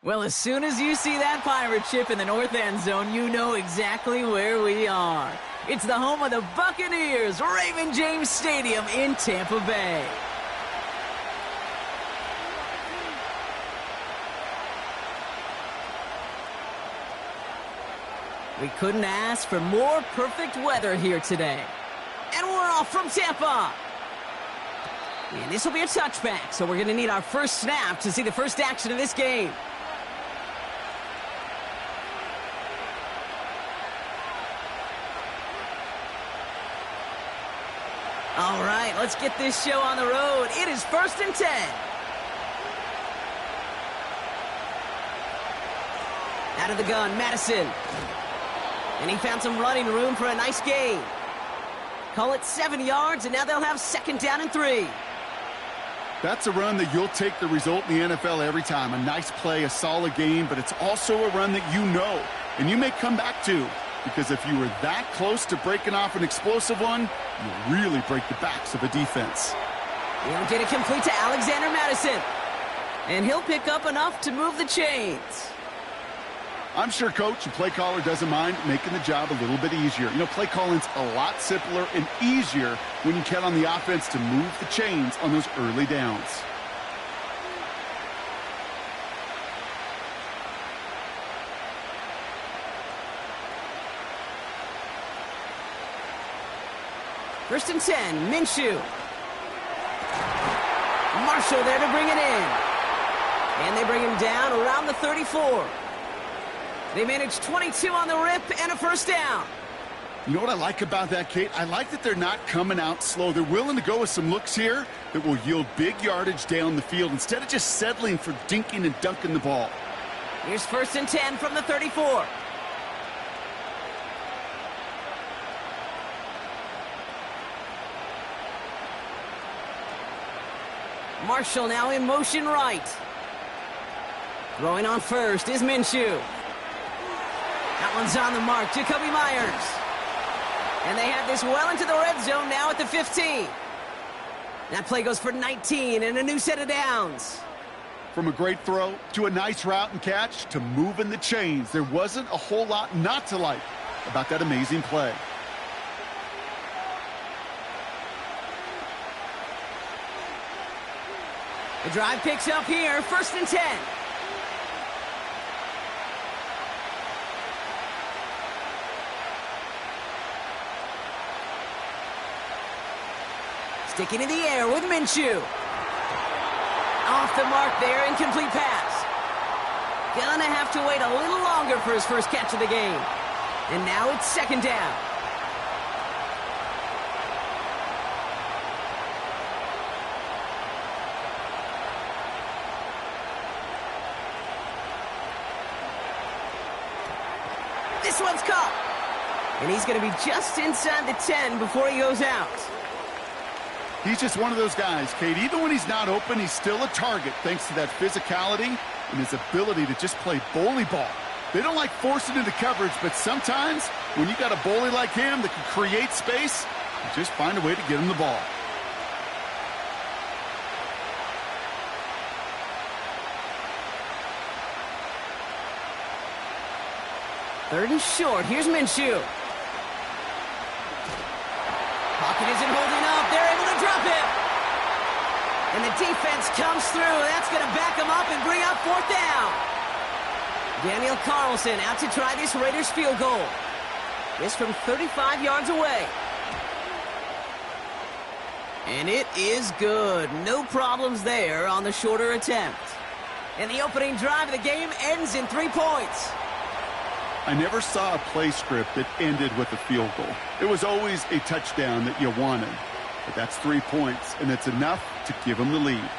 Well, as soon as you see that pirate ship in the north end zone, you know exactly where we are. It's the home of the Buccaneers, Raymond James Stadium in Tampa Bay. We couldn't ask for more perfect weather here today. And we're off from Tampa. And this will be a touchback, so we're going to need our first snap to see the first action of this game. All right, let's get this show on the road. It is 1st and 10. Out of the gun, Madison. And he found some running room for a nice gain. Call it 7 yards, and now they'll have 2nd down and 3. That's a run that you'll take the result in the NFL every time. A nice play, a solid game, but it's also a run that you know, and you may come back to. Because if you were that close to breaking off an explosive one, you'll really break the backs of a defense. He'll get it complete to Alexander Madison. And he'll pick up enough to move the chains. I'm sure coach and play caller doesn't mind making the job a little bit easier. You know, play calling's a lot simpler and easier when you count on the offense to move the chains on those early downs. First and 10, Minshew. Marshall there to bring it in. And they bring him down around the 34. They manage 22 on the rip and a 1st down. You know what I like about that, Kate? I like that they're not coming out slow. They're willing to go with some looks here that will yield big yardage down the field instead of just settling for dinking and dunking the ball. Here's 1st and 10 from the 34. Marshall now in motion right. Throwing on first is Minshew. That one's on the mark, Jacoby Myers. And they have this well into the red zone now at the 15. That play goes for 19 and a new set of downs. From a great throw to a nice route and catch to moving the chains, there wasn't a whole lot not to like about that amazing play. The drive picks up here, 1st and 10. Sticking in the air with Minshew. Off the mark there, incomplete pass. Gonna have to wait a little longer for his first catch of the game. And now it's 2nd down. This one's caught. And he's going to be just inside the 10 before he goes out. He's just one of those guys, Kate. Even when he's not open, he's still a target thanks to that physicality and his ability to just play bully ball. They don't like forcing into coverage, but sometimes when you got a bully like him that can create space, you just find a way to get him the ball. Third and short. Here's Minshew. Pocket isn't holding up. They're able to drop him. And the defense comes through. That's going to back him up and bring up 4th down. Daniel Carlson out to try this Raiders field goal. This from 35 yards away. And it is good. No problems there on the shorter attempt. And the opening drive of the game ends in 3 points. I never saw a play script that ended with a field goal. It was always a touchdown that you wanted. But that's 3 points, and it's enough to give them the lead.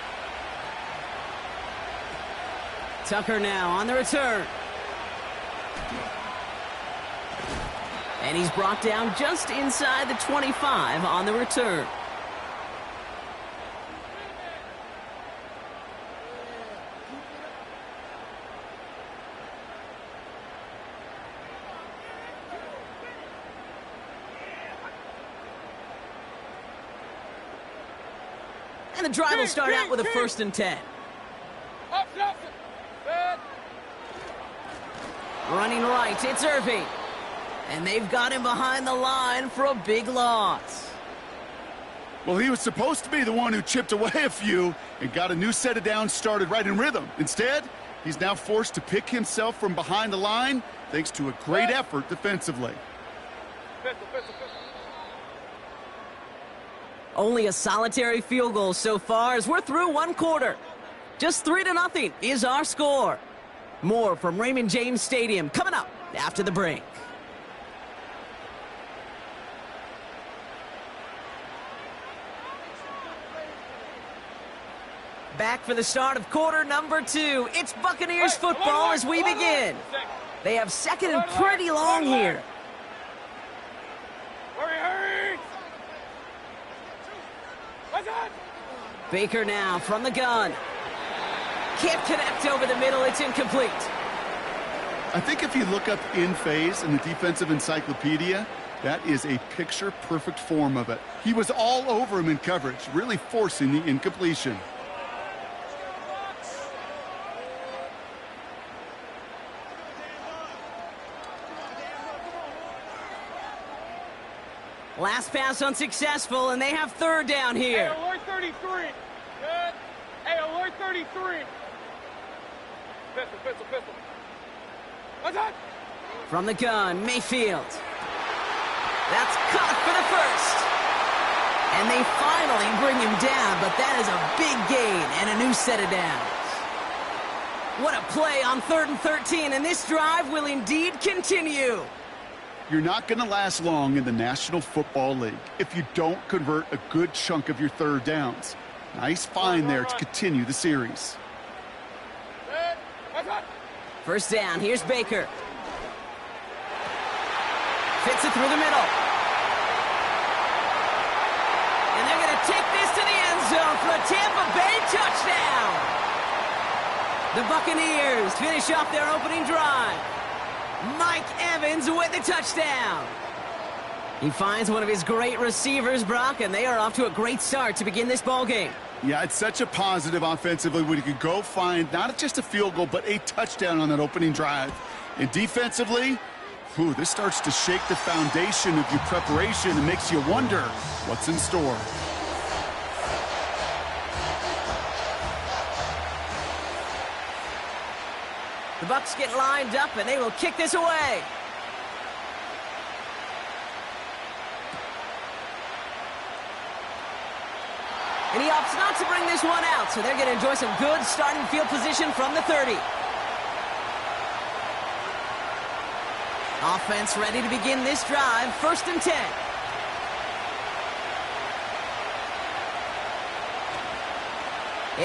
Tucker now on the return. And he's brought down just inside the 25 on the return. And the drive will start out with a 1st and 10. Running right, it's Irving. And they've got him behind the line for a big loss. Well, he was supposed to be the one who chipped away a few and got a new set of downs started right in rhythm. Instead, he's now forced to pick himself from behind the line thanks to a great effort defensively. Only a solitary field goal so far as we're through one quarter. Just 3-0 is our score. More from Raymond James Stadium coming up after the break. Back for the start of quarter number 2. It's Buccaneers football as we begin. They have second and pretty long here. Hurry! Baker now from the gun. Can't connect over the middle. It's incomplete. I think if you look up in phase in the defensive encyclopedia, that is a picture-perfect form of it. He was all over him in coverage, really forcing the incompletion. Last pass unsuccessful, and they have third down here. Hey, alert 33. Good. Hey, alert 33. Pistol. What's that? From the gun, Mayfield. That's caught for the first. And they finally bring him down, but that is a big gain and a new set of downs. What a play on 3rd and 13, and this drive will indeed continue. You're not going to last long in the National Football League if you don't convert a good chunk of your third downs. Nice find there to continue the series. First down, here's Baker. Fits it through the middle. And they're going to take this to the end zone for a Tampa Bay touchdown. The Buccaneers finish off their opening drive. Mike Evans with the touchdown. He finds one of his great receivers, Brock, and they are off to a great start to begin this ballgame. Yeah, it's such a positive offensively when you can go find not just a field goal, but a touchdown on that opening drive. And defensively, this starts to shake the foundation of your preparation and makes you wonder what's in store. The Bucs get lined up, and they will kick this away. And he opts not to bring this one out, so they're going to enjoy some good starting field position from the 30. Offense ready to begin this drive, 1st and 10.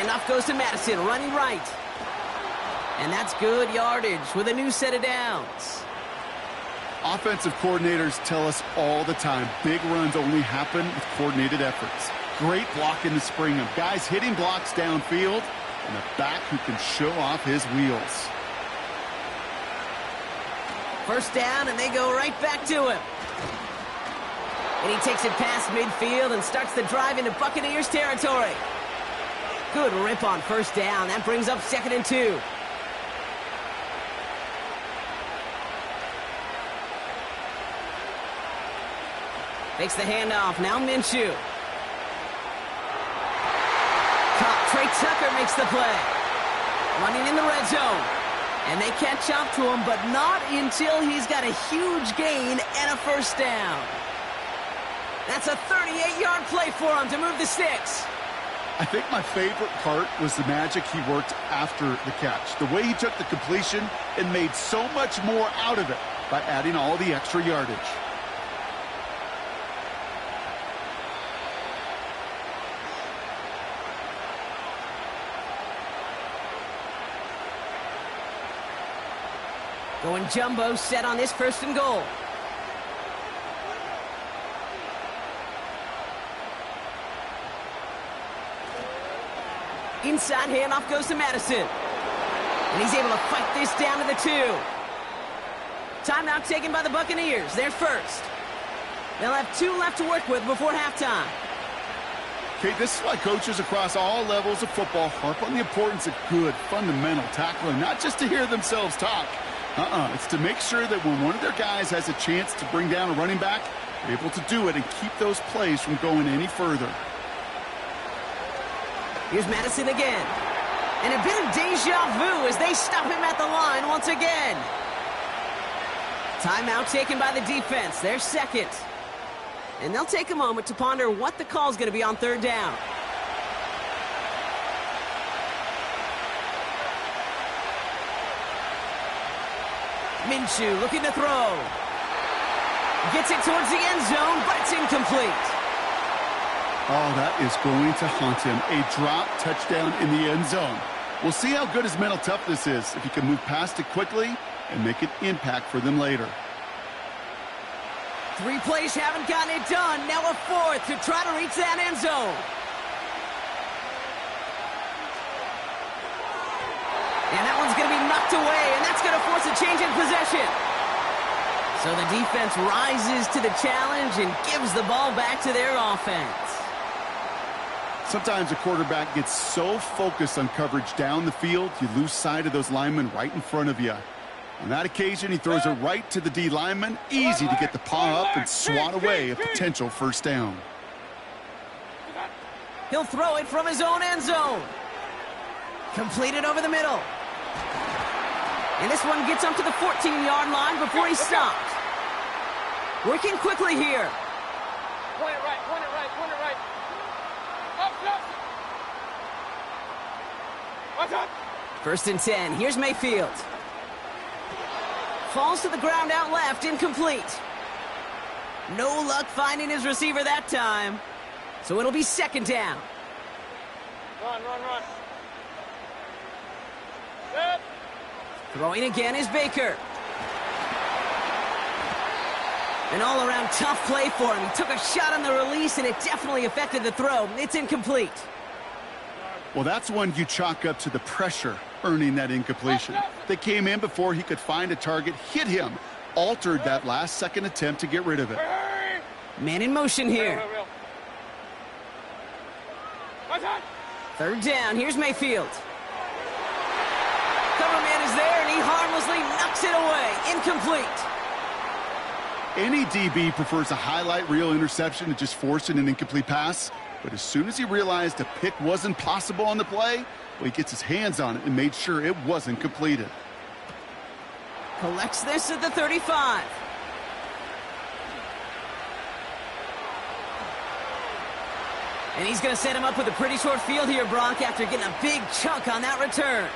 Enough goes to Madison, running right. And that's good yardage with a new set of downs. Offensive coordinators tell us all the time, big runs only happen with coordinated efforts. Great blocking to spring them. Guys hitting blocks downfield, and a back who can show off his wheels. First down, and they go right back to him. And he takes it past midfield and starts the drive into Buccaneers territory. Good rip on first down. That brings up 2nd and 2. Makes the handoff. Now Minshew. Trey Tucker makes the play. Running in the red zone. And they catch up to him, but not until he's got a huge gain and a first down. That's a 38-yard play for him to move the sticks. I think my favorite part was the magic he worked after the catch. The way he took the completion and made so much more out of it by adding all the extra yardage. Going jumbo set on this 1st and goal. Inside handoff goes to Madison. And he's able to fight this down to the 2. Timeout taken by the Buccaneers. They're first. They'll have 2 left to work with before halftime. Okay, this is why coaches across all levels of football harp on the importance of good, fundamental tackling, not just to hear themselves talk, It's to make sure that when one of their guys has a chance to bring down a running back, they're able to do it and keep those plays from going any further. Here's Madison again. And a bit of deja vu as they stop him at the line once again. Timeout taken by the defense. Their second. And they'll take a moment to ponder what the call's going to be on third down. Minshew looking to throw. Gets it towards the end zone, but it's incomplete. Oh, that is going to haunt him. A drop touchdown in the end zone. We'll see how good his mental toughness is if he can move past it quickly and make an impact for them later. 3 plays haven't gotten it done. Now a fourth to try to reach that end zone. And that one's going to be knocked away, and that's going to force a change in possession. So the defense rises to the challenge and gives the ball back to their offense. Sometimes a quarterback gets so focused on coverage down the field, you lose sight of those linemen right in front of you. On that occasion, he throws it right to the D lineman. Easy to get the paw up and swat away a potential first down. He'll throw it from his own end zone. Completed over the middle. And this one gets up to the 14-yard line before he stopped. Working quickly here. Point it right, point it right, point it right. Up, up. What's up? 1st and 10. Here's Mayfield. Falls to the ground out left, incomplete. No luck finding his receiver that time. So it'll be 2nd down. Run, run, run. Set. Throwing again is Baker. An all-around tough play for him. He took a shot on the release, and it definitely affected the throw. It's incomplete. Well, that's one you chalk up to the pressure earning that incompletion. They came in before he could find a target, hit him, altered that last-second attempt to get rid of it. Man in motion here. 3rd down. Here's Mayfield. Cover man is there, and he harmlessly knocks it away. Incomplete. Any DB prefers a highlight reel interception to just forcing an incomplete pass. But as soon as he realized a pick wasn't possible on the play, well, he gets his hands on it and made sure it wasn't completed. Collects this at the 35. And he's going to set him up with a pretty short field here, Brock, after getting a big chunk on that return.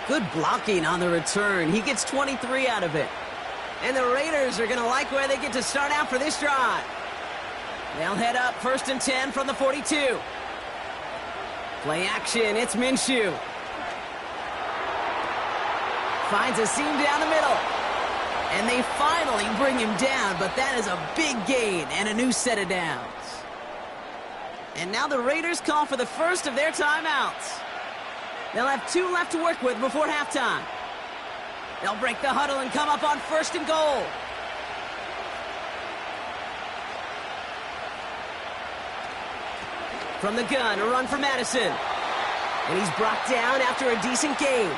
Good blocking on the return. He gets 23 out of it. And the Raiders are going to like where they get to start out for this drive. They'll head up 1st and 10 from the 42. Play action, it's Minshew. Finds a seam down the middle. And they finally bring him down, but that is a big gain and a new set of downs. And now the Raiders call for the first of their timeouts. They'll have 2 left to work with before halftime. They'll break the huddle and come up on 1st and goal. From the gun, a run for Madison. And he's brought down after a decent gain.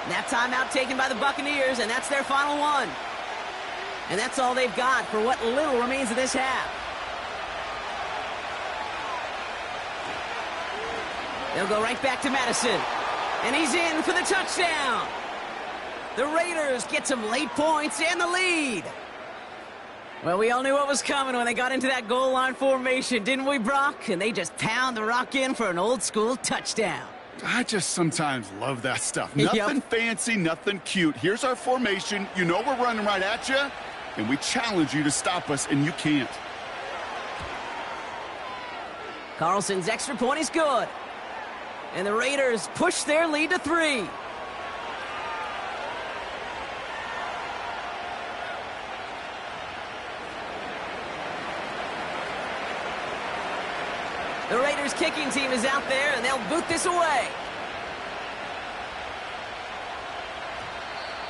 That timeout taken by the Buccaneers, and that's their final one. And that's all they've got for what little remains of this half. They'll go right back to Madison. And he's in for the touchdown. The Raiders get some late points and the lead. Well, we all knew what was coming when they got into that goal line formation, didn't we, Brock? And they just pound the rock in for an old-school touchdown. I just sometimes love that stuff. Nothing fancy, nothing cute. Here's our formation. You know we're running right at you, and we challenge you to stop us, and you can't. Carlson's extra point is good. And the Raiders push their lead to 3. The Raiders kicking team is out there, and they'll boot this away.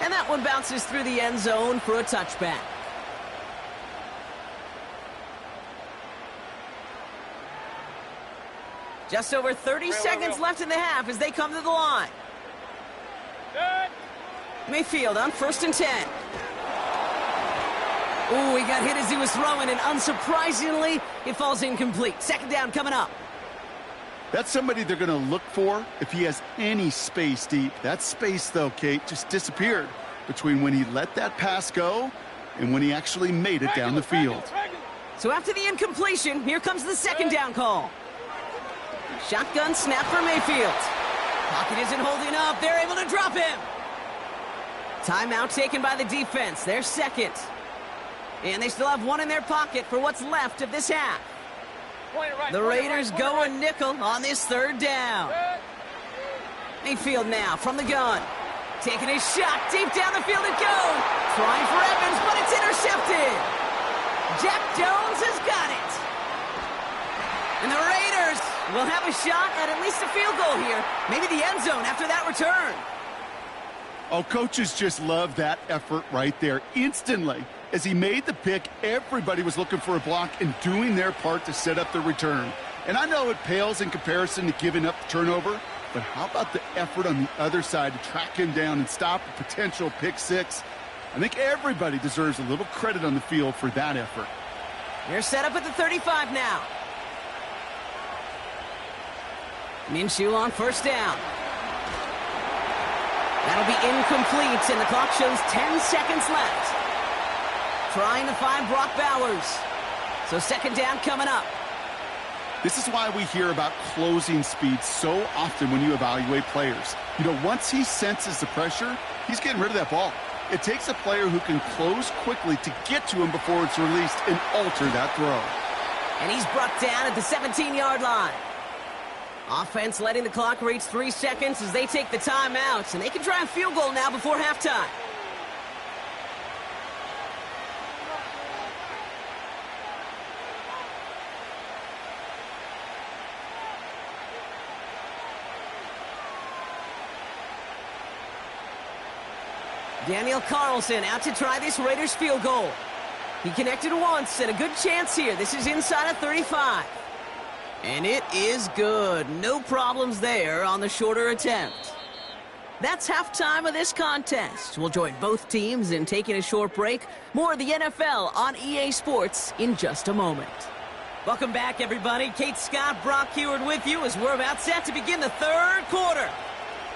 And that one bounces through the end zone for a touchback. Just over 30 seconds left in the half as they come to the line. Set. Mayfield on 1st and 10. Ooh, he got hit as he was throwing, and unsurprisingly, it falls incomplete. 2nd down coming up. That's somebody they're going to look for if he has any space deep. That space, though, Kate, just disappeared between when he let that pass go and when he actually made it down the field. So after the incompletion, here comes the 2nd down call. Shotgun snap for Mayfield. Pocket isn't holding up. They're able to drop him. Timeout taken by the defense. Their 2nd. And they still have 1 in their pocket for what's left of this half. The Raiders go a nickel on this 3rd down. Mayfield now from the gun. Taking a shot deep down the field it goes. Trying for Evans, but it's intercepted. Jack Jones has got it. And the Raiders will have a shot at least a field goal here. Maybe the end zone after that return. Oh, coaches just love that effort right there. Instantly, as he made the pick, everybody was looking for a block and doing their part to set up the return. And I know it pales in comparison to giving up the turnover, but how about the effort on the other side to track him down and stop a potential pick six? I think everybody deserves a little credit on the field for that effort. They're set up at the 35 now. Minshew on 1st down. That'll be incomplete, and the clock shows 10 seconds left. Trying to find Brock Bowers. So 2nd down coming up. This is why we hear about closing speed so often when you evaluate players. You know, once he senses the pressure, he's getting rid of that ball. It takes a player who can close quickly to get to him before it's released and alter that throw. And he's brought down at the 17-yard line. Offense letting the clock reach 3 seconds as they take the timeouts, and they can try a field goal now before halftime. Daniel Carlson out to try this Raiders field goal. He connected once, and a good chance here. This is inside of 35. And it is good. No problems there on the shorter attempt. That's halftime of this contest. We'll join both teams in taking a short break. More of the NFL on EA Sports in just a moment. Welcome back, everybody. Kate Scott, Brock Heward with you as we're about set to begin the 3rd quarter.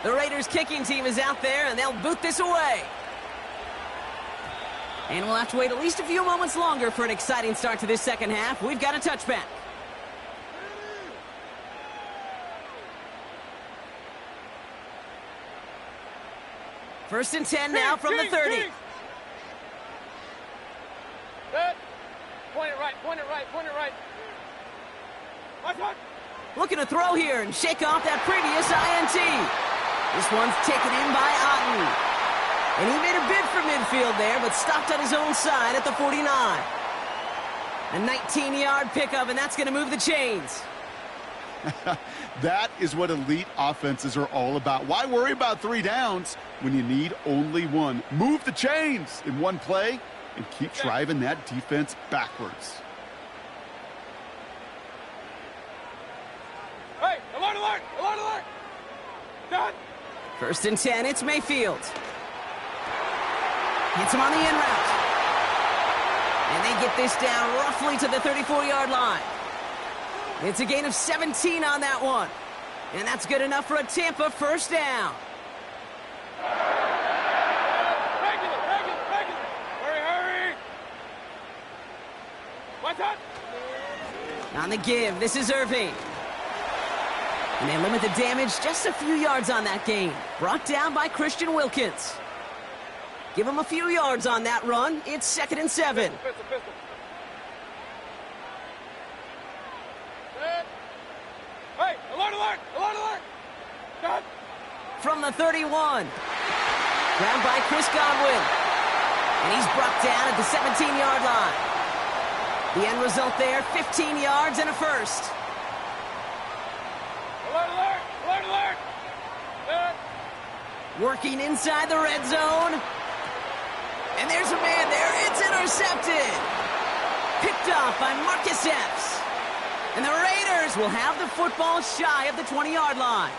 The Raiders kicking team is out there, and they'll boot this away. And we'll have to wait at least a few moments longer for an exciting start to this 2nd half. We've got a touchback. First and 10 now from the 30. Good. Point it right, point it right, point it right. Watch. Looking to throw here and shake off that previous INT. This one's taken in by Otten. And he made a bid for midfield there, but stopped on his own side at the 49. A 19-yard pickup, and that's going to move the chains. That is what elite offenses are all about. Why worry about 3 downs when you need only 1? Move the chains in one play and keep driving that defense backwards. Hey, alert, alert, alert, alert. Done. First and 10, it's Mayfield. Hits him on the in route. And they get this down roughly to the 34-yard line. It's a gain of 17 on that one. And that's good enough for a Tampa 1st down. Regular. Hurry. Watch out. On the give, this is Irving. And they limit the damage just a few yards on that gain. Brought down by Christian Wilkins. Give him a few yards on that run. It's 2nd and 7. Pistol. Hey, alert. Done. From the 31. Grabbed by Chris Godwin. And he's brought down at the 17-yard line. The end result there, 15 yards and a first. Alert. Done. Working inside the red zone. And there's a man there. It's intercepted. Picked off by Marcus Epps. And the Raiders will have the football shy of the 20-yard line.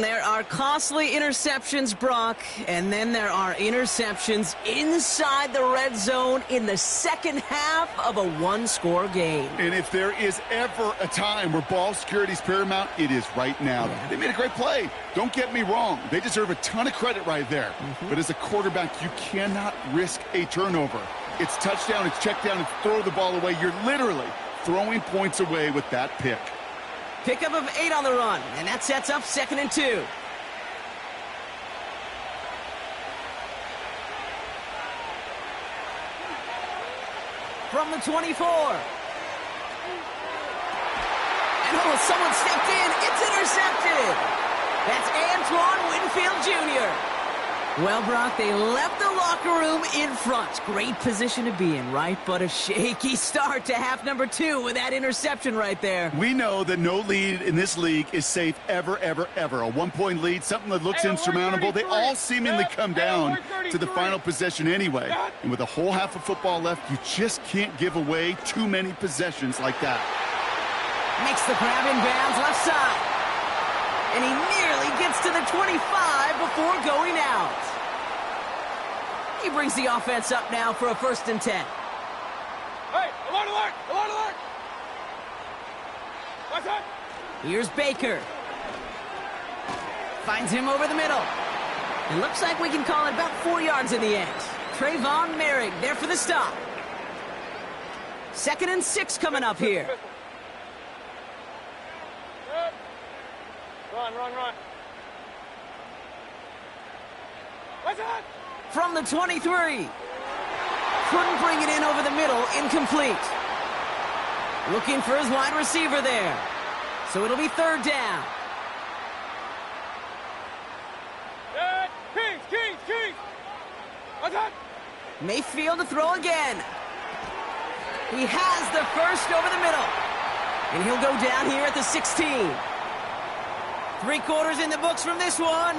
There are costly interceptions, Brock, and then there are interceptions inside the red zone in the second half of a one-score game. And if there is ever a time where ball security is paramount, it is right now. They made a great play. Don't get me wrong. They deserve a ton of credit right there. But as a quarterback, you cannot risk a turnover. It's touchdown, it's check down, it's throw the ball away. You're literally throwing points away with that pick. Pickup of 8 on the run, and that sets up 2nd and 2. From the 24. And someone stepped in. It's intercepted. That's Antoine Winfield Jr. Well, Brock, they left the locker room in front. Great position to be in, right? But a shaky start to half number 2 with that interception right there. We know that no lead in this league is safe ever, ever, ever. A one-point lead, something that looks insurmountable. They all seemingly come down to the final possession anyway. And with a whole half of football left, you just can't give away too many possessions like that. Makes the grab in bounds left side. And he nearly gets to the 25 before going out. He brings the offense up now for a 1st and 10. Hey, alert, alert, alert, alert. What's up? Here's Baker. Finds him over the middle. It looks like we can call it about 4 yards in the end. Trayvon Merrick there for the stop. 2nd and 6 coming up here. Run, run, run. What's up? From the 23. Couldn't bring it in over the middle. Incomplete. Looking for his wide receiver there. So it'll be 3rd down. Kings. What's up? Mayfield to throw again. He has the first over the middle. And he'll go down here at the 16. 3 quarters in the books from this one.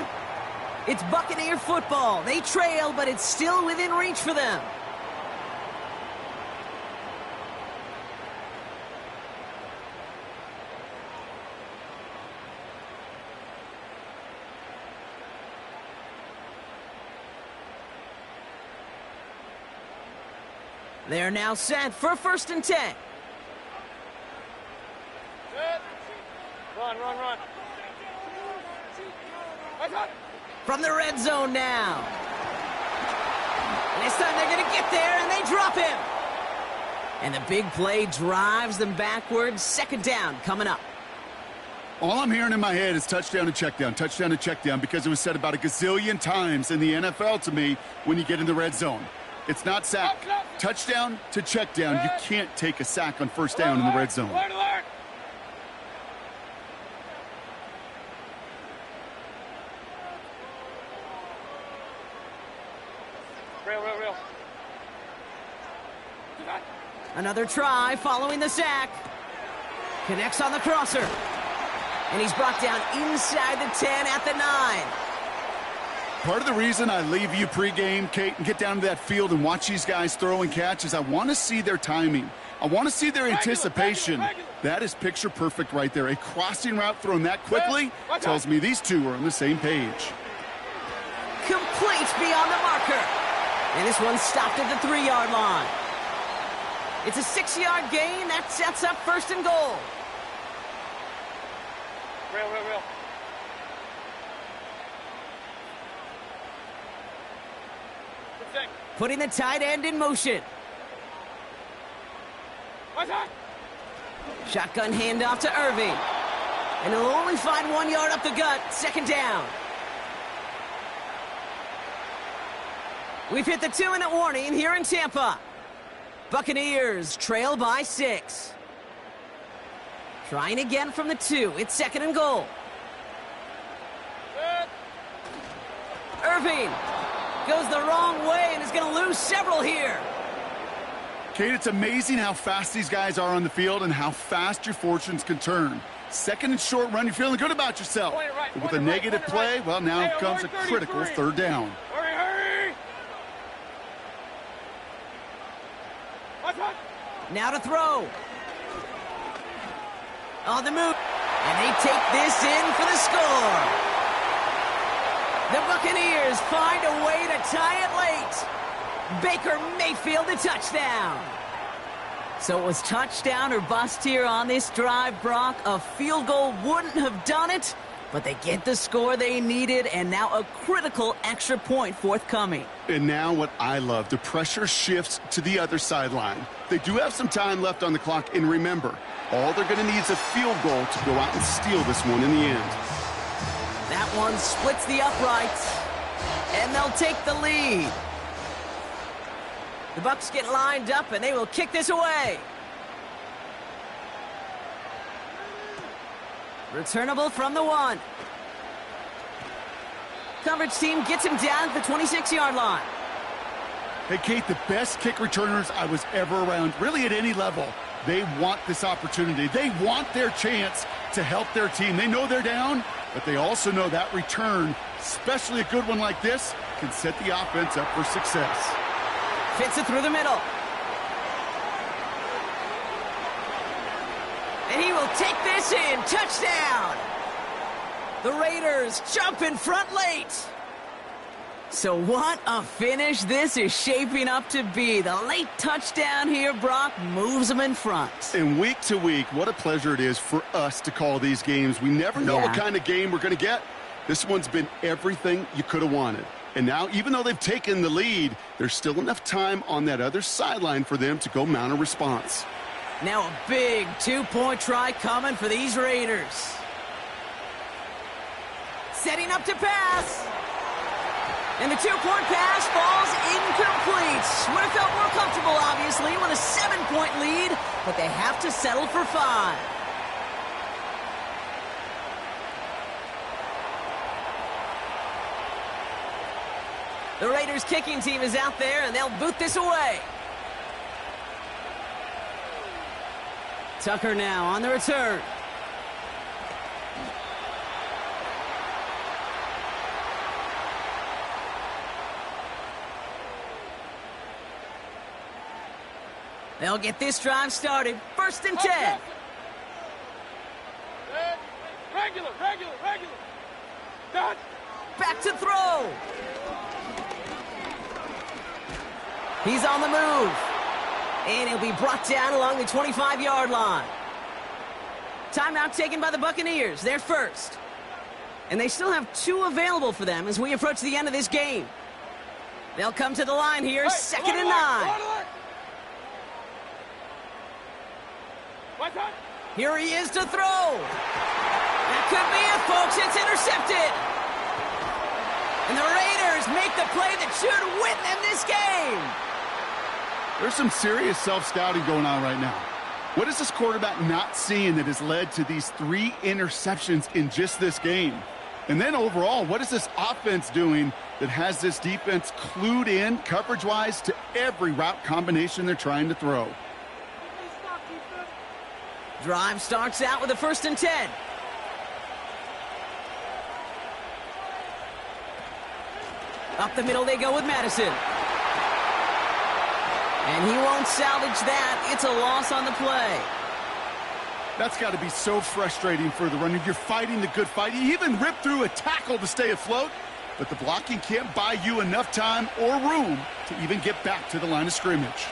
It's Buccaneer football. They trail, but it's still within reach for them. They're now set for 1st and 10. Set. Run. What's up? From the red zone now. And this time they're going to get there, and they drop him. And the big play drives them backwards. 2nd down coming up. All I'm hearing in my head is touchdown and check down, because it was said about a gazillion times in the NFL to me when you get in the red zone. It's not sack. Touchdown to check down. You can't take a sack on 1st down in the red zone. Alert, alert. Real. Another try following the sack. Connects on the crosser. And he's brought down inside the 10 at the 9. Part of the reason I leave you pregame, Kate, and get down to that field and watch these guys throw and catch is I want to see their timing. I want to see their anticipation. That is picture perfect right there. A crossing route thrown that quickly tells me these two are on the same page. Complete beyond the marker. And this one stopped at the 3-yard line. It's a 6-yard gain. That sets up 1st and goal. Real. Putting the tight end in motion. What's up? Shotgun handoff to Irving. And he'll only find 1 yard up the gut. 2nd down. We've hit the 2-minute warning here in Tampa. Buccaneers trail by 6. Trying again from the 2. It's 2nd and goal. Irving goes the wrong way and is going to lose several here. Kate, it's amazing how fast these guys are on the field and how fast your fortunes can turn. 2nd and short run, you're feeling good about yourself. But with a negative play, well, now comes a critical 3rd down. Hurry! What's up? Now to throw. On the move. And they take this in for the score. The Buccaneers find a way to tie it late. Baker Mayfield a touchdown. So it was touchdown or bust here on this drive, Brock. A field goal wouldn't have done it, but they get the score they needed, and now a critical extra point forthcoming. And now what I love, the pressure shifts to the other sideline. They do have some time left on the clock, and remember, all they're going to need is a field goal to go out and steal this one in the end. That one splits the uprights, and they'll take the lead. The Bucs get lined up, and they will kick this away. Returnable from the 1. Coverage team gets him down at the 26-yard line. Hey, Kate, the best kick returners I was ever around, really at any level, they want this opportunity. They want their chance to help their team. They know they're down, but they also know that return, especially a good one like this, can set the offense up for success. Fits it through the middle. And he will take this in. Touchdown! The Raiders jump in front late. So what a finish this is shaping up to be. The late touchdown here, Brock, moves them in front. And week to week, what a pleasure it is for us to call these games. We never know what kind of game we're going to get. This one's been everything you could have wanted. And now, even though they've taken the lead, there's still enough time on that other sideline for them to go mount a response. Now a big two-point try coming for these Raiders. Setting up to pass. And the two-point pass falls incomplete. Would have felt more comfortable, obviously, with a 7-point lead, but they have to settle for 5. The Raiders kicking team is out there, and they'll boot this away. Tucker now on the return. They'll get this drive started. 1st and 10. Regular. Done. Back to throw. He's on the move. And he'll be brought down along the 25-yard line. Timeout taken by the Buccaneers. They're first. And they still have 2 available for them as we approach the end of this game. They'll come to the line here, 2nd and 9. Here he is to throw. That could be it, folks. It's intercepted. And the Raiders make the play that should win them this game. There's some serious self-scouting going on right now. What is this quarterback not seeing that has led to these 3 interceptions in just this game? And then overall, what is this offense doing that has this defense clued in coverage-wise to every route combination they're trying to throw? Drive starts out with a 1st and 10. Up the middle they go with Madison. And he won't salvage that. It's a loss on the play. That's got to be so frustrating for the runner. You're fighting the good fight. You even rip through a tackle to stay afloat, but the blocking can't buy you enough time or room to even get back to the line of scrimmage.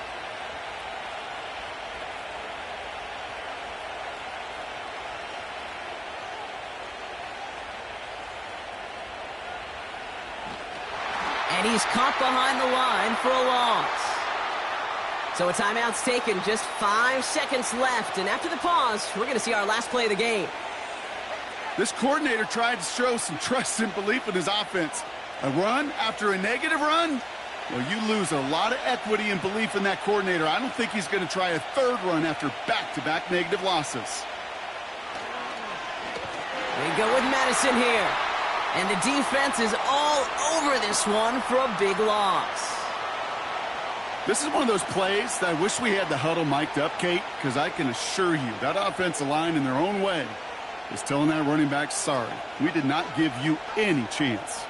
And he's caught behind the line for a loss. So a timeout's taken, just 5 seconds left. And after the pause, we're going to see our last play of the game. This coordinator tried to show some trust and belief in his offense. A run after a negative run? Well, you lose a lot of equity and belief in that coordinator. I don't think he's going to try a 3rd run after back-to-back negative losses. They go with Madison here. And the defense is all over this one for a big loss. This is one of those plays that I wish we had the huddle mic'd up, Kate, because I can assure you that offensive line in their own way is telling that running back, sorry, we did not give you any chance.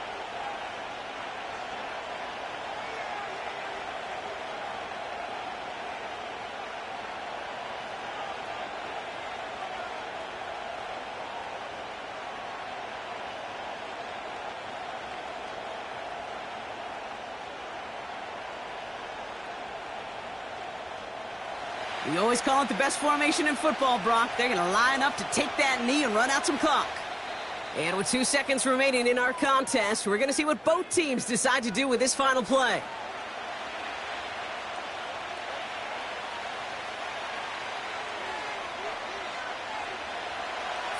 We always call it the best formation in football, Brock. They're going to line up to take that knee and run out some clock. And with 2 seconds remaining in our contest, we're going to see what both teams decide to do with this final play.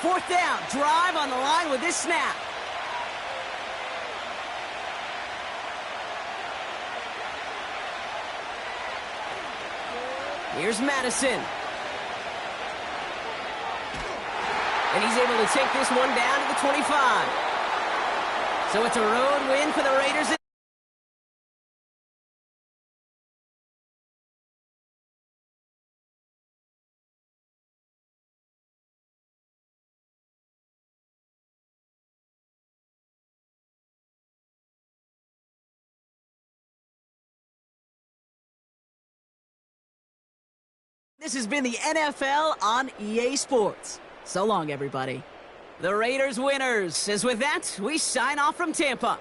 Fourth down, drive on the line with this snap. Here's Madison. And he's able to take this one down to the 25. So it's a road win for the Raiders. This has been the NFL on EA Sports. So long, everybody. The Raiders winners. As with that, we sign off from Tampa.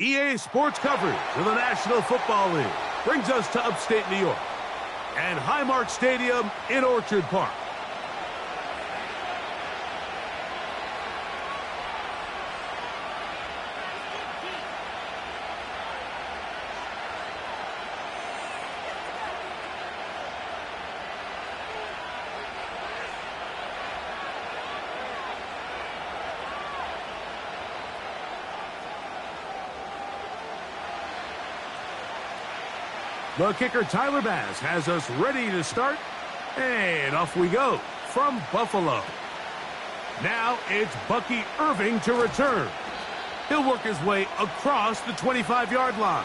EA Sports coverage of the National Football League brings us to upstate New York and Highmark Stadium in Orchard Park. The kicker, Tyler Bass, has us ready to start. And off we go from Buffalo. Now it's Bucky Irving to return. He'll work his way across the 25-yard line.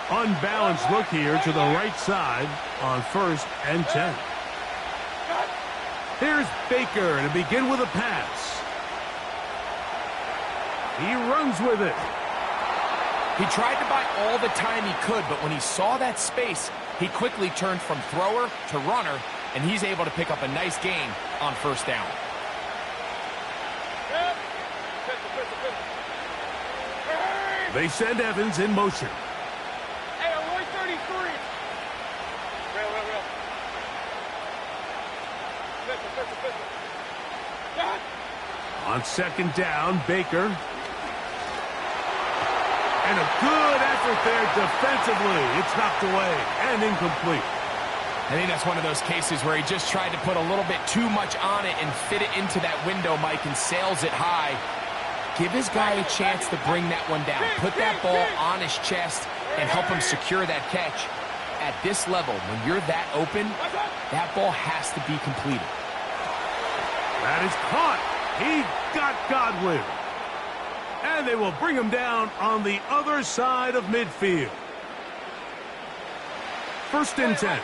Unbalanced look here to the right side on 1st and 10. Here's Baker to begin with a pass. He runs with it. He tried to buy all the time he could, but when he saw that space, he quickly turned from thrower to runner, and he's able to pick up a nice gain on 1st down. They send Evans in motion. On 2nd down, Baker. And a good effort there defensively. It's knocked away and incomplete. I think that's one of those cases where he just tried to put a little bit too much on it and fit it into that window, Mike, and sails it high. Give his guy a chance to bring that one down. Put that ball on his chest and help him secure that catch. At this level, when you're that open, that ball has to be completed. That is caught. He got Godwin. And they will bring him down on the other side of midfield. 1st and 10.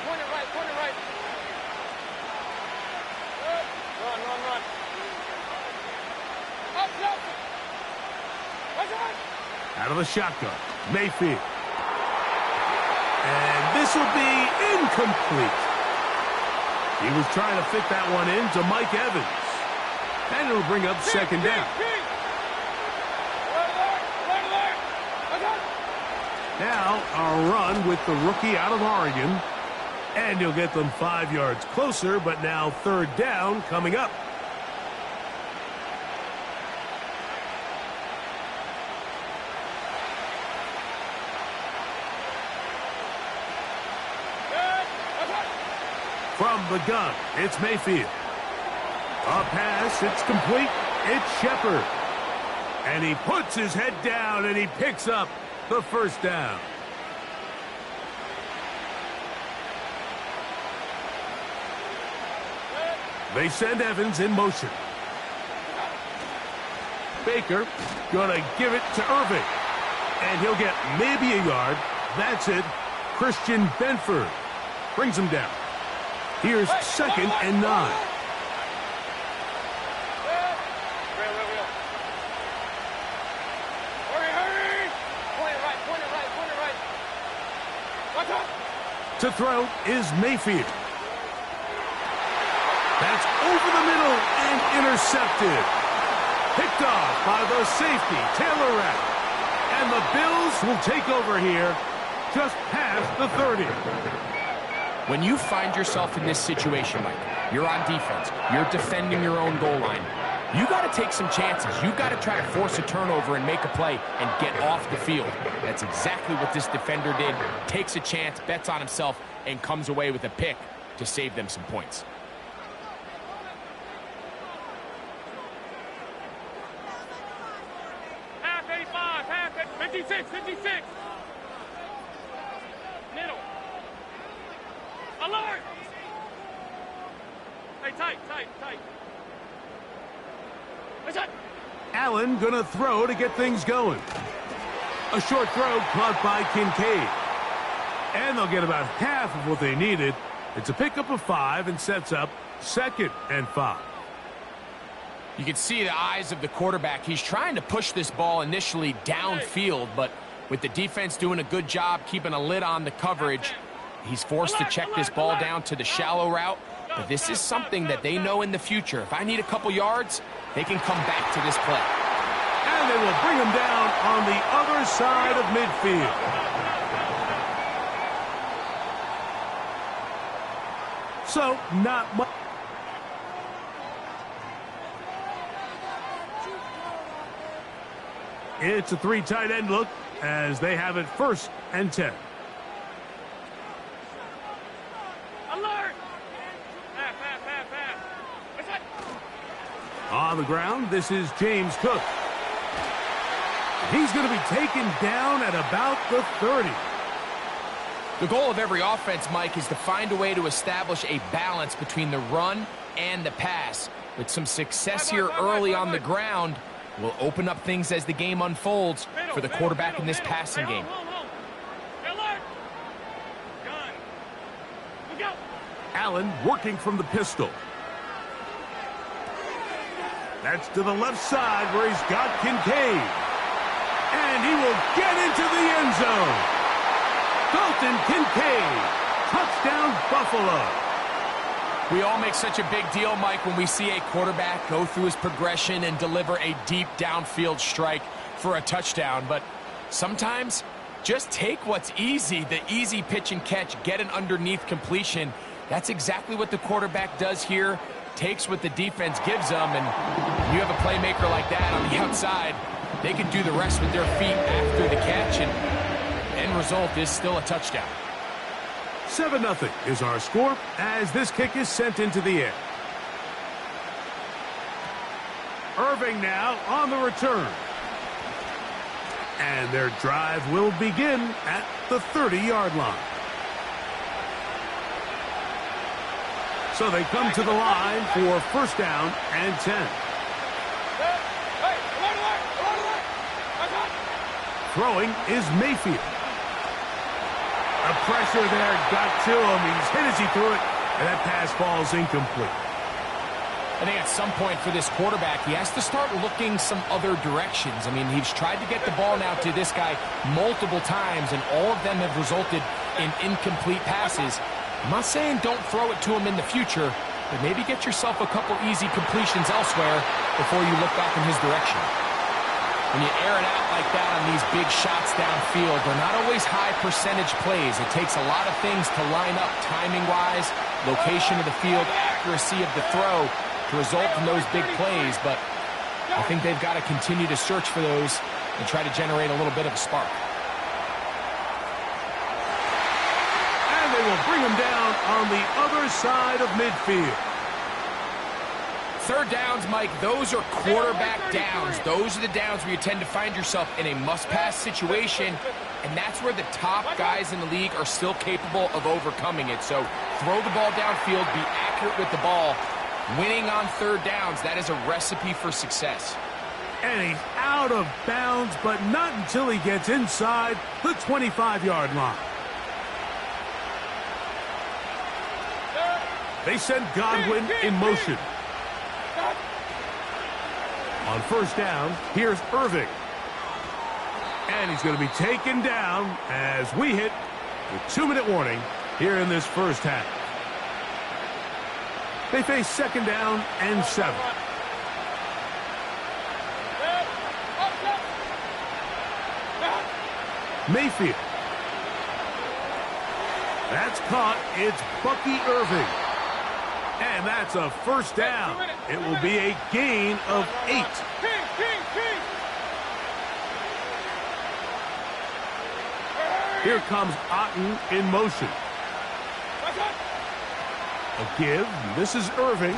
Out of the shotgun, Mayfield. And this will be incomplete. He was trying to fit that one in to Mike Evans. And it'll bring up 2nd down. Now a run with the rookie out of Oregon. And he'll get them 5 yards closer, but now 3rd down coming up. From the gun, it's Mayfield. A pass, it's complete. It's Shepard. And he puts his head down and he picks up the 1st down. They send Evans in motion. Baker gonna give it to Irving. And he'll get maybe a yard. That's it. Christian Benford brings him down. Here's 2nd and 9. To throw is Mayfield. That's over the middle and intercepted. Picked off by the safety, Taylor Rapp. And the Bills will take over here just past the 30. When you find yourself in this situation, Mike, you're on defense, you're defending your own goal line, you got to take some chances. You got to try to force a turnover and make a play and get off the field. That's exactly what this defender did. Takes a chance, bets on himself, and comes away with a pick to save them some points. Half 85, half 56, 56. Middle. Alert! Hey, tight. Allen gonna throw to get things going. A short throw caught by Kincaid. And they'll get about half of what they needed. It's a pickup of 5 and sets up 2nd and 5. You can see the eyes of the quarterback. He's trying to push this ball initially downfield, but with the defense doing a good job keeping a lid on the coverage, he's forced to check this ball down to the shallow route. But this is something that they know in the future. If I need a couple yards, they can come back to this play. And they will bring him down on the other side of midfield. So, not much. It's a 3 tight end look as they have it 1st and 10. Alert! On the ground, this is James Cook. He's going to be taken down at about the 30. The goal of every offense, Mike, is to find a way to establish a balance between the run and the pass. With some success here early on the ground, will open up things as the game unfolds for the quarterback in this passing game. Allen working from the pistol. That's to the left side where he's got Kincaid. And he will get into the end zone. Dalton Kincaid. Touchdown, Buffalo. We all make such a big deal, Mike, when we see a quarterback go through his progression and deliver a deep downfield strike for a touchdown. But sometimes just take what's easy, the easy pitch and catch, get an underneath completion. That's exactly what the quarterback does here. Takes what the defense gives them, and you have a playmaker like that on the outside, they can do the rest with their feet after the catch, and end result is still a touchdown. 7-0 is our score as this kick is sent into the air. Irving now on the return. And their drive will begin at the 30-yard line. So they come to the line for 1st down and 10. Throwing is Mayfield. The pressure there got to him. He's hit as he threw it, and that pass falls incomplete. I think at some point for this quarterback, he has to start looking some other directions. I mean, he's tried to get the ball now to this guy multiple times, and all of them have resulted in incomplete passes. I'm not saying don't throw it to him in the future, but maybe get yourself a couple easy completions elsewhere before you look back in his direction. When you air it out like that on these big shots downfield, they're not always high percentage plays. It takes a lot of things to line up timing-wise, location of the field, accuracy of the throw to result in those big plays. But I think they've got to continue to search for those and try to generate a little bit of a spark. And they will bring him down on the other side of midfield. 3rd downs, Mike, those are quarterback downs. Those are the downs where you tend to find yourself in a must-pass situation, and that's where the top guys in the league are still capable of overcoming it. So throw the ball downfield, be accurate with the ball. Winning on 3rd downs, that is a recipe for success. And he's out of bounds, but not until he gets inside the 25-yard line. They send Godwin in motion. On 1st down, here's Irving. And he's going to be taken down as we hit the 2-minute warning here in this 1st half. They face 2nd down and 7. Mayfield. That's caught. It's Bucky Irving. And that's a 1st down. It will be a gain of 8. Here comes Otten in motion. A give. This is Irving.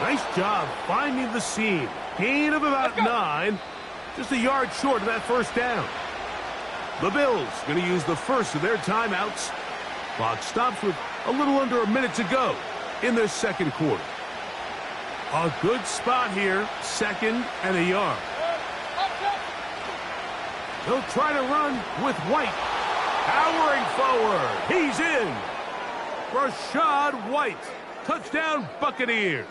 Nice job finding the seam. Gain of about 9. Just a yard short of that 1st down. The Bills going to use the first of their timeouts. Clock stops with a little under a minute to go in their 2nd quarter. A good spot here, 2nd and a yard. They'll try to run with White. Powering forward. He's in. Rashad White. Touchdown, Buccaneers.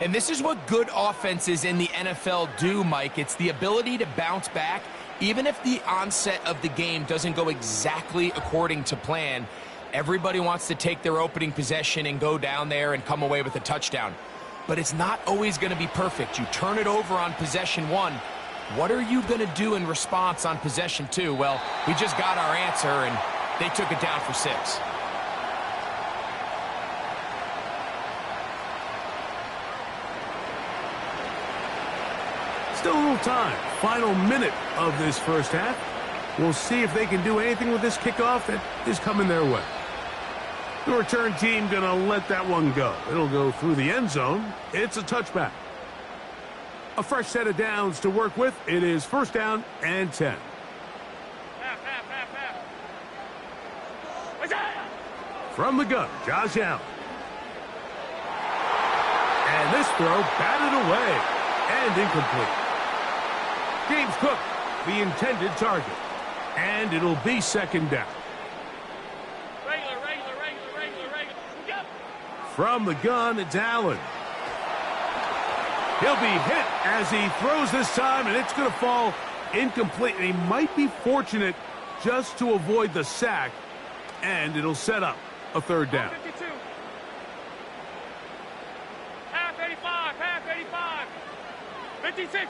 And this is what good offenses in the NFL do, Mike. It's the ability to bounce back, even if the onset of the game doesn't go exactly according to plan. Everybody wants to take their opening possession and go down there and come away with a touchdown. But it's not always going to be perfect. You turn it over on possession 1. What are you going to do in response on possession 2? Well, we just got our answer, and they took it down for 6. Still a little time. Final minute of this first half. We'll see if they can do anything with this kickoff that is coming their way. The return team going to let that one go. It'll go through the end zone. It's a touchback. A fresh set of downs to work with. It is first down and 10. From the gun, Josh Allen. And this throw batted away and incomplete. James Cook, the intended target. And it'll be second down. Regular. Yep. From the gun, it's Allen. He'll be hit as he throws this time, and it's going to fall incomplete. And he might be fortunate just to avoid the sack, and it'll set up a third down. 52. Half 85. 56.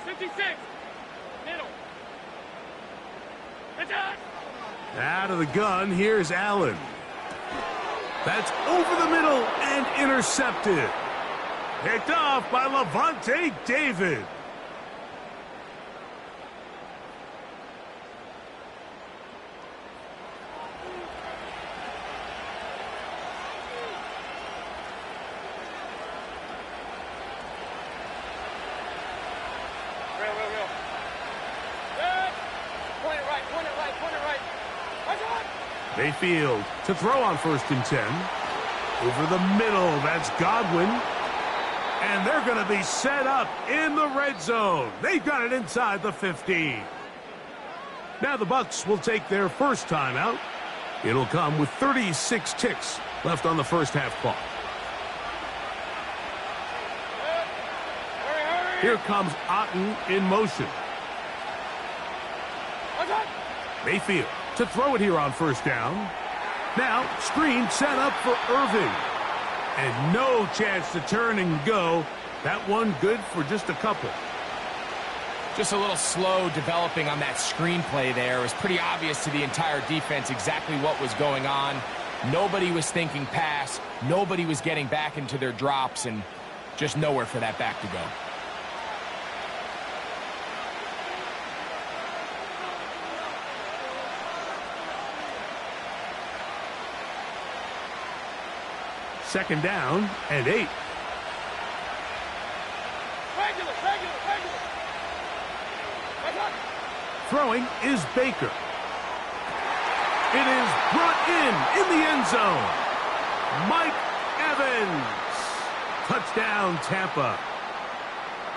Middle. It's out. Out of the gun, here's Allen. That's over the middle and intercepted. Picked off by Levante David. Real. Good. Point it right. Watch out. Mayfield to throw on first and 10. Over the middle, that's Godwin. And they're going to be set up in the red zone. They've got it inside the 15. Now the Bucs will take their first timeout. It'll come with 36 ticks left on the first half clock. Hurry. Here comes Otten in motion. Watch out. Mayfield to throw it here on first down. Now screen set up for Irving. And no chance to turn and go. That one good for just a couple. Just a little slow developing on that screenplay there. It was pretty obvious to the entire defense exactly what was going on. Nobody was thinking pass. Nobody was getting back into their drops, and just nowhere for that back to go. Second down and 8. Regular. Watch out. Throwing is Baker. It is brought in the end zone. Mike Evans. Touchdown, Tampa.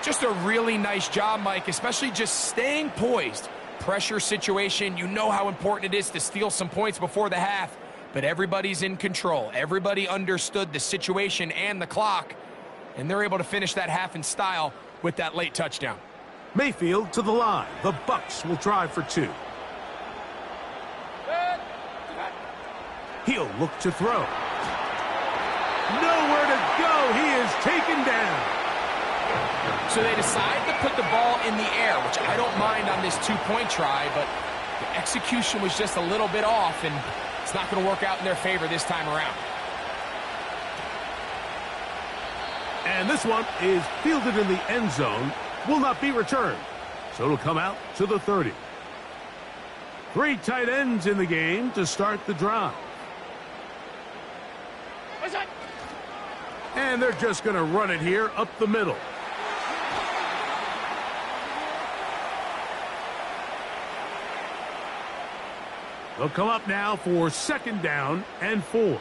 Just a really nice job, Mike, especially just staying poised. Pressure situation, you know how important it is to steal some points before the half. But everybody's in control. Everybody understood the situation and the clock. And they're able to finish that half in style with that late touchdown. Mayfield to the line. The Bucs will try for 2. Good. He'll look to throw. Nowhere to go. He is taken down. So they decide to put the ball in the air, which I don't mind on this 2-point try, but the execution was just a little bit off, and it's not going to work out in their favor this time around. And this one is fielded in the end zone. Will not be returned. So it'll come out to the 30. 3 tight ends in the game to start the drive. Watch out. And they're just going to run it here up the middle. They'll come up now for second down and 4.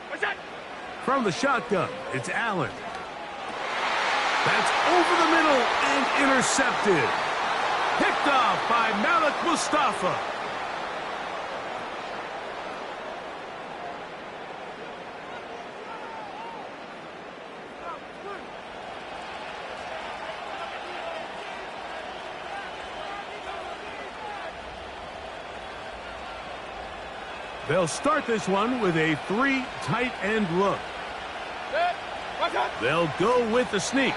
Watch out. From the shotgun, it's Allen. That's over the middle and intercepted. Picked off by Malik Mustafa. They'll start this one with a 3 tight end look. They'll go with the sneak.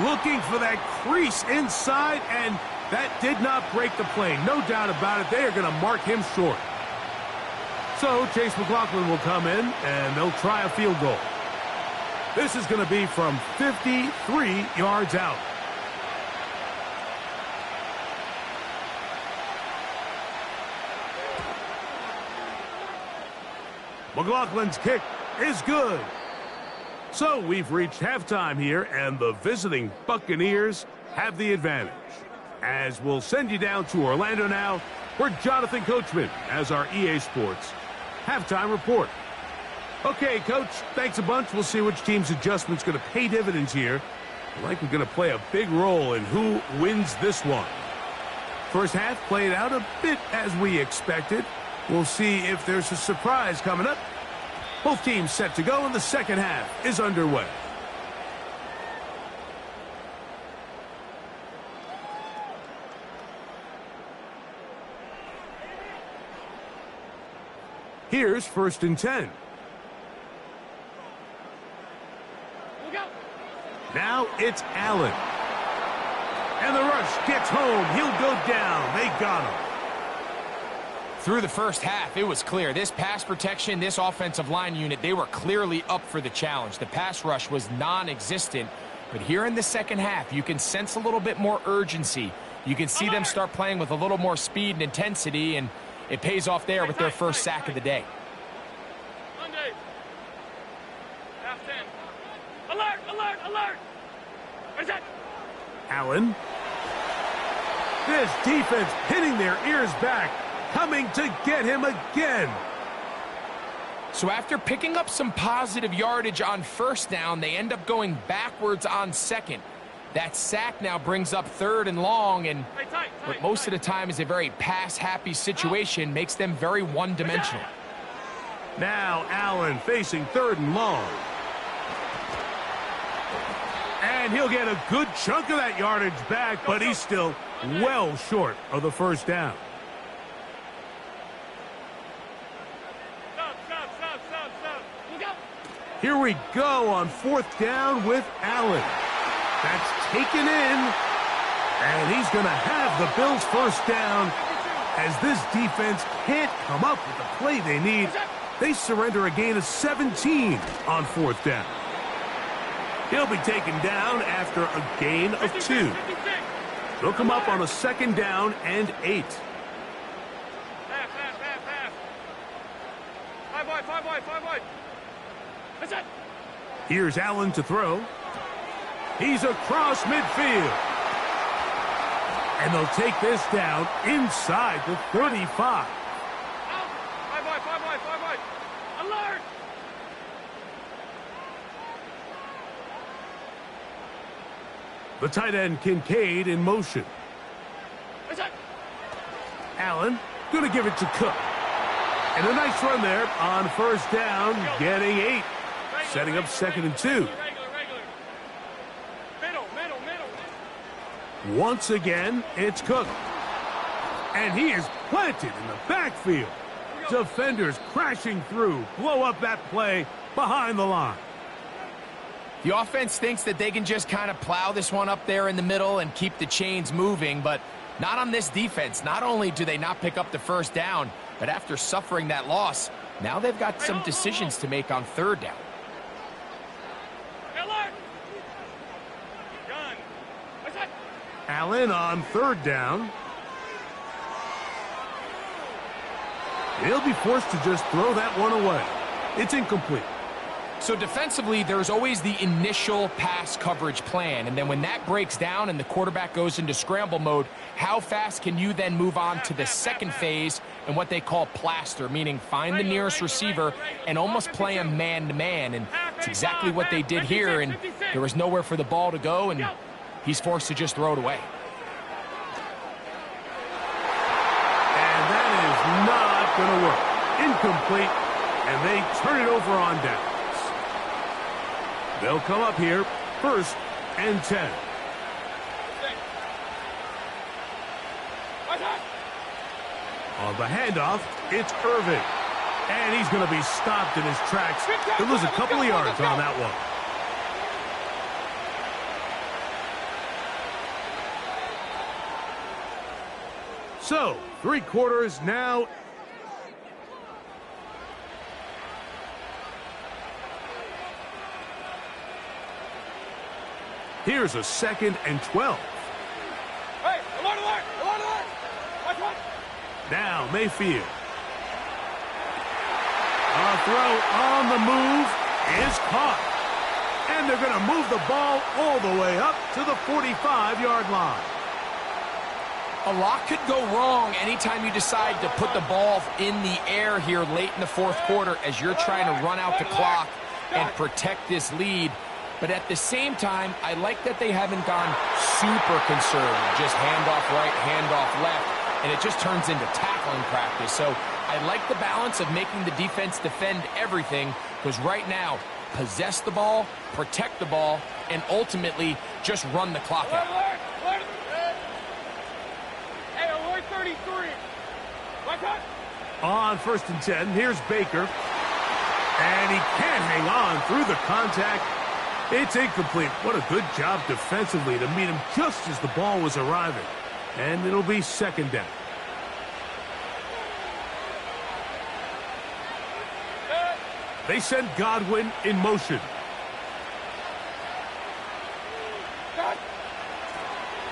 Looking for that crease inside, and that did not break the play. No doubt about it. They are going to mark him short. So Chase McLaughlin will come in, and they'll try a field goal. This is going to be from 53 yards out. McLaughlin's kick is good. So we've reached halftime here, and the visiting Buccaneers have the advantage. As we'll send you down to Orlando now, where Jonathan Coachman has our EA Sports halftime report. Okay, Coach, thanks a bunch. We'll see which team's adjustment's going to pay dividends here. Likely going to play a big role in who wins this one. First half played out a bit as we expected. We'll see if there's a surprise coming up. Both teams set to go, and the second half is underway. Here's 1st and 10. Now it's Allen. And the rush gets home. He'll go down. They got him. Through the first half, it was clear. This pass protection, this offensive line unit, they were clearly up for the challenge. The pass rush was non-existent. But here in the second half, you can sense a little bit more urgency. You can see them start playing with a little more speed and intensity, and it pays off there with their first sack of the day. Alert, alert, alert! Where's that? Allen. This defense hitting their ears back, coming to get him again. So after picking up some positive yardage on first down, they end up going backwards on second. That sack now brings up 3rd and long, and what most of the time is a very pass-happy situation makes them very one-dimensional. Now Allen facing 3rd and long. And he'll get a good chunk of that yardage back, but he's still well short of the first down. Here we go on 4th down with Allen. That's taken in, and he's going to have the Bills' first down. As this defense can't come up with the play they need, they surrender a gain of 17 on 4th down. He'll be taken down after a gain of 2. They'll come up on a 2nd down and 8. Five wide. That's it. Here's Allen to throw. He's across midfield. And they'll take this down inside the 35. Out. Five wide. Alert! The tight end Kincaid in motion. That's it. Allen going to give it to Cook. And a nice run there on first down, getting 8. Setting up 2nd and 2. Regular. Middle. Once again, it's Cook. And he is planted in the backfield. Defenders crashing through, blow up that play behind the line. The offense thinks that they can just kind of plow this one up there in the middle and keep the chains moving, but not on this defense. Not only do they not pick up the first down, but after suffering that loss, now they've got some decisions to make on 3rd down. Alert! Gun. What's that? Allen on 3rd down. He'll be forced to just throw that one away. It's incomplete. So defensively, there's always the initial pass coverage plan, and then when that breaks down and the quarterback goes into scramble mode, how fast can you then move on to the second phase and what they call plaster, meaning find the nearest receiver and almost play him man-to-man, and it's exactly what they did here, and there was nowhere for the ball to go, and he's forced to just throw it away. And that is not going to work. Incomplete, and they turn it over on down. They'll come up here, 1st and 10. On the handoff, it's Irvin. And he's going to be stopped in his tracks. He'll lose a couple of yards on that one. So, 3 quarters now. Here's a 2nd and 12. Hey, alert, alert, alert, alert. Watch, watch. Now Mayfield. A throw on the move is caught. And they're going to move the ball all the way up to the 45-yard line. A lot could go wrong anytime you decide to put the ball in the air here late in the 4th quarter as you're trying to run out the clock and protect this lead. But at the same time, I like that they haven't gone super conservative, just handoff right, handoff left, and it just turns into tackling practice. So I like the balance of making the defense defend everything, because right now, possess the ball, protect the ball, and ultimately just run the clock out. Hey, alert 33. Watch out. On 1st and 10, here's Baker. And he can't hang on through the contact. It's incomplete. What a good job defensively to meet him just as the ball was arriving. And it'll be 2nd down. They send Godwin in motion.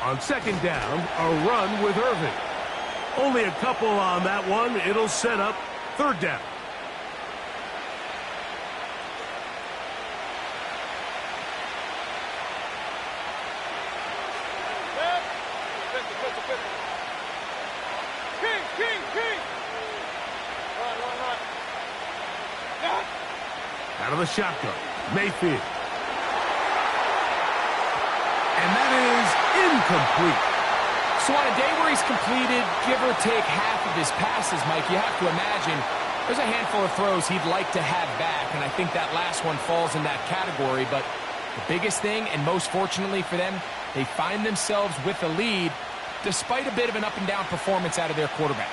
On 2nd down, a run with Irving. Only a couple on that one. It'll set up 3rd down. Out of the shotgun, Mayfield. And that is incomplete. So on a day where he's completed, give or take half of his passes, Mike, you have to imagine there's a handful of throws he'd like to have back, and I think that last one falls in that category. But the biggest thing, and most fortunately for them, they find themselves with a lead despite a bit of an up-and-down performance out of their quarterback.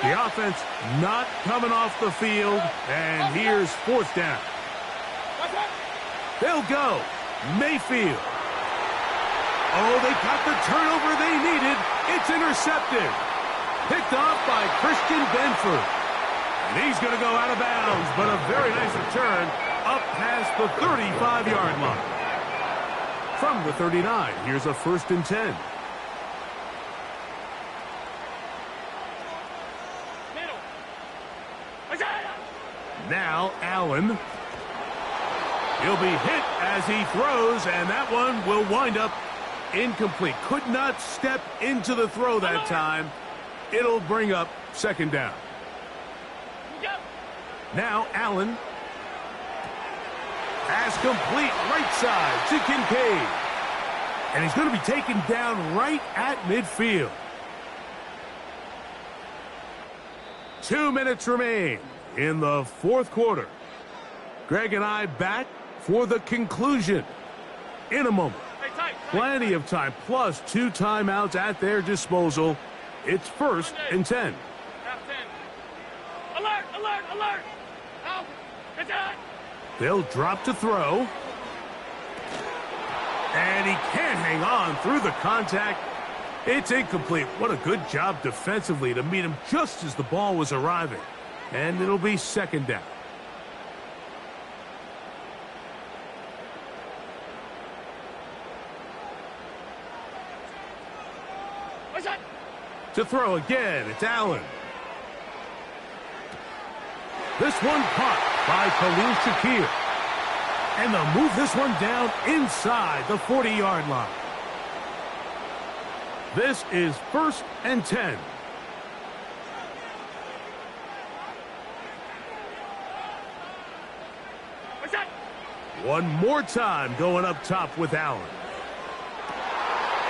The offense not coming off the field, and here's 4th down. They'll go. Mayfield. Oh, they got the turnover they needed. It's intercepted. Picked off by Christian Benford. And he's going to go out of bounds, but a very nice return up past the 35-yard line. From the 39, here's a 1st and 10. Now Allen. He'll be hit as he throws, and that one will wind up incomplete. Could not step into the throw that time. It'll bring up 2nd down. Now Allen. Pass complete right side to Kincaid. And he's going to be taken down right at midfield. 2 minutes remain in the 4th quarter. Greg and I back for the conclusion in a moment. Plenty of time, plus 2 timeouts at their disposal. It's 1st and 10. Alert, alert, alert. Out. They'll drop to throw. And he can't hang on through the contact. It's incomplete. What a good job defensively to meet him just as the ball was arriving. And it'll be 2nd down. To throw again, it's Allen. This one caught by Khalil Shakir. And they'll move this one down inside the 40-yard line. This is 1st and 10. One more time going up top with Allen.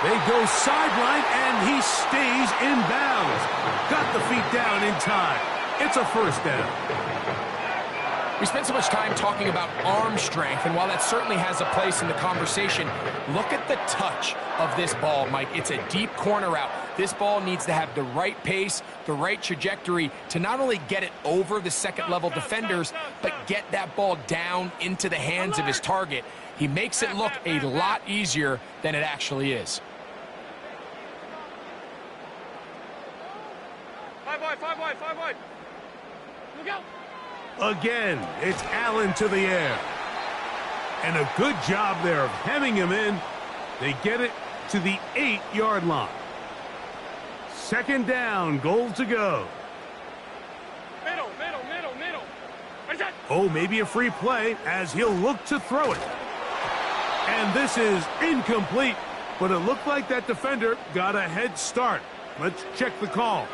They go sideline, and he stays in bounds. Got the feet down in time. It's a 1st down. We spent so much time talking about arm strength, and while that certainly has a place in the conversation, look at the touch of this ball, Mike. It's a deep corner route. This ball needs to have the right pace, the right trajectory to not only get it over the second-level defenders, but get that ball down into the hands of his target. He makes it look a lot easier than it actually is. Five wide. Look out. Again, it's Allen to the air. And a good job there of hemming him in. They get it to the 8-yard line. Second down, goal to go. Middle. Oh, maybe a free play as he'll look to throw it. And this is incomplete, but it looked like that defender got a head start. Let's check the call.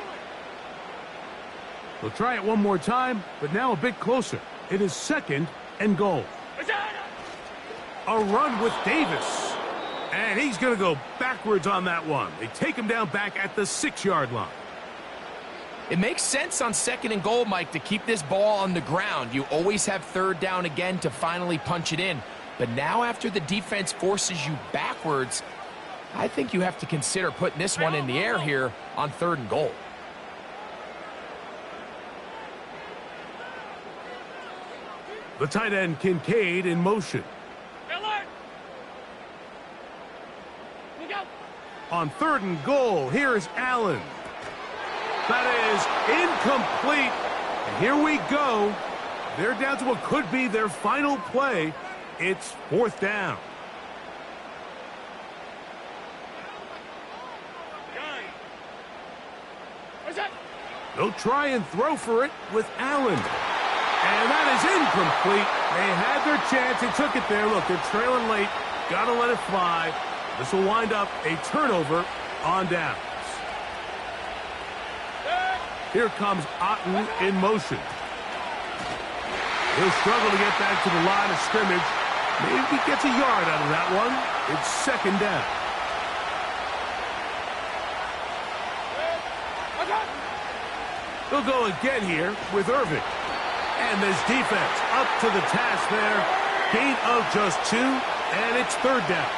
We'll try it one more time, but now a bit closer. It is second and goal. A run with Davis. And he's going to go backwards on that one. They take him down back at the 6-yard line. It makes sense on second and goal, Mike, to keep this ball on the ground. You always have third down again to finally punch it in. But now after the defense forces you backwards, I think you have to consider putting this one in the air here on third and goal. The tight end Kincaid in motion. On third and goal, here's Allen. That is incomplete. And here we go. They're down to what could be their final play. It's fourth down. They'll try and throw for it with Allen. And that is incomplete. They had their chance. They took it there. Look, they're trailing late. Got to let it fly. This will wind up a turnover on downs. Here comes Otten in motion. He'll struggle to get back to the line of scrimmage. Maybe he gets a yard out of that one. It's second down. They'll go again here with Irving. And this defense up to the task there. Gain of just 2, and it's third down.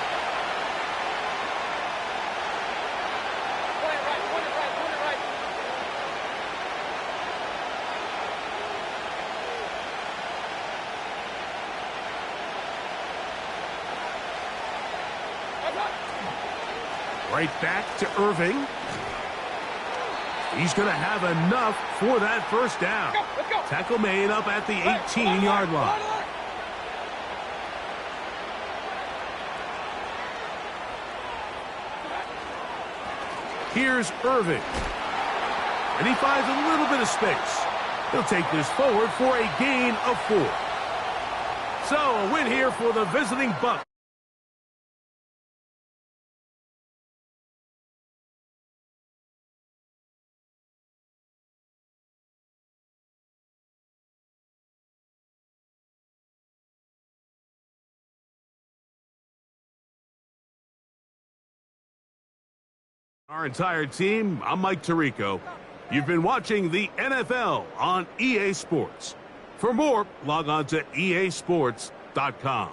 Right back to Irving. He's going to have enough for that first down. Let's go. Tackle made up at the 18-yard line. Here's Irving. And he finds a little bit of space. He'll take this forward for a gain of 4. So a win here for the visiting Bucs. Our entire team, I'm Mike Tirico. You've been watching the NFL on EA Sports. For more, log on to easports.com.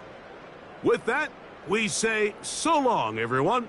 With that, we say so long, everyone.